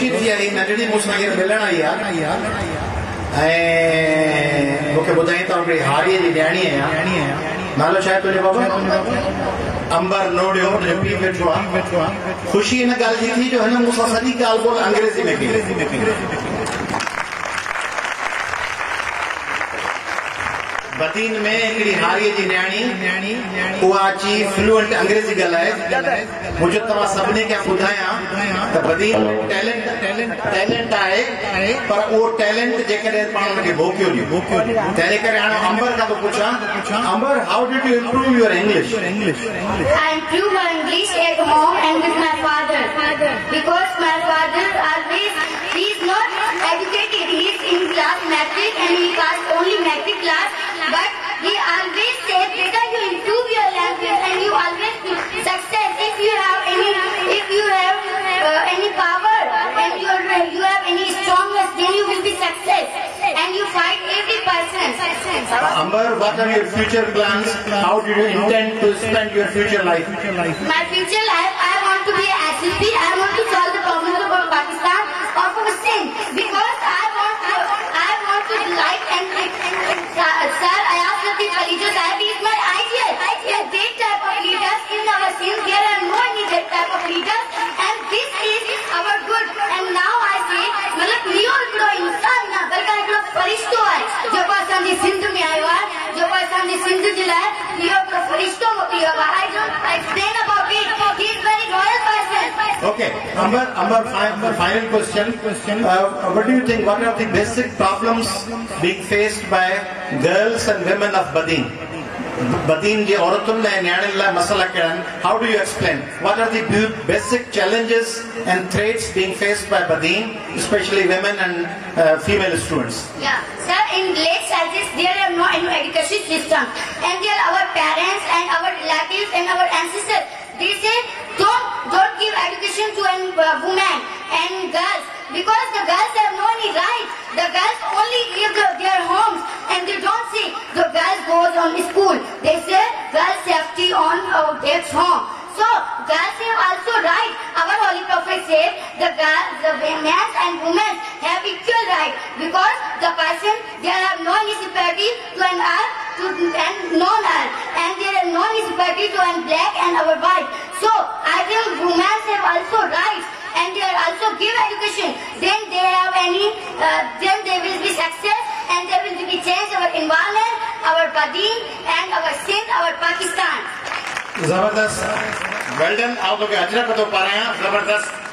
खुशी थी आई नंढड़ी मूंसां मिलण आई आहे ऐं मूंखे ॿुधाई त हिकिड़ी हारीअ जी ॾियाणी आहियां नालो छा आहे तुंहिंजो बाबा अंबर नोड़ियो तुंहिंजो पीउ वेठो आहे ख़ुशी हिन ॻाल्हि जी थी जो हिन मूंसां सॼी ॻाल्हि ॿोल अंग्रेज़ी में कई بدين में हिकिड़ी हारीअ जी न्याणी उहा अची फ्लुएंट अंग्रेज़ी ॻाल्हाए मुंहिंजो तव्हां सभिनी खे ॿुधायां त बदीन टैलेंट आहे पर उहो टैलेंट जेकॾहिं पाण हुनखे भोकियो ॾियो तंहिं करे हाणे अंबर खां थो पुछां Amber how did you improve your English I improve my English at home and with my father because my father always he is not educated, he is in class matric and he passed only matric class, but he always says beta you improve your language and you always success if you have any power and you have any strongness then you will be success and you fight every person. Amber, what are your future plans? How do you intend to spend your future life? My future life, I want to be an SLP. I want to solve the problems of Pakistan or Palestine because I want to like and sir, Eyaz Plيجو sahib is my ideal. And that type of leaders in our scene, there are no any that type of leaders, and this is our good. And now I say, मतलब लियो इकड़ो इंसान ना बल्कि इकड़ो फरिश्तो है जो असांजी सिंध में आयो आहे जो असांजी सिंध जे लाइ लियो इकड़ो फरिश्तो मोकिलियो आहे. I don't explain about it. He is very royal person. Okay, Amber, final question. What do you think? What are the basic problems being faced by girls and women of Badin? Badin ji औरतुनि लाइ न्याणियुनि लाइ मसला कहिड़ा आहिनि? How do you explain? What are the basic challenges and threats being faced by Badin, especially women and female students? Yeah, sir, in village sizes there are no any education system, and there our parents and our relatives and our ancestors they say don't give education to a woman and girls because the girls have no any right. The girls only leave their homes and they don't see the girls goes on school. They say girls safety on their home. So girls have also right. Our Holy Prophet said the men and women have equal right because the person there have no superiority to an earth and non-earth and there are no superiority to an black and our white. So I think women have also rights and they are also give education. Then they have then they will be success and they will be change our environment, our Badin and our Sindh, our Pakistan. Zabardast. Well done. आप लोग अजरा को तो पा रहे हैं जबरदस्त.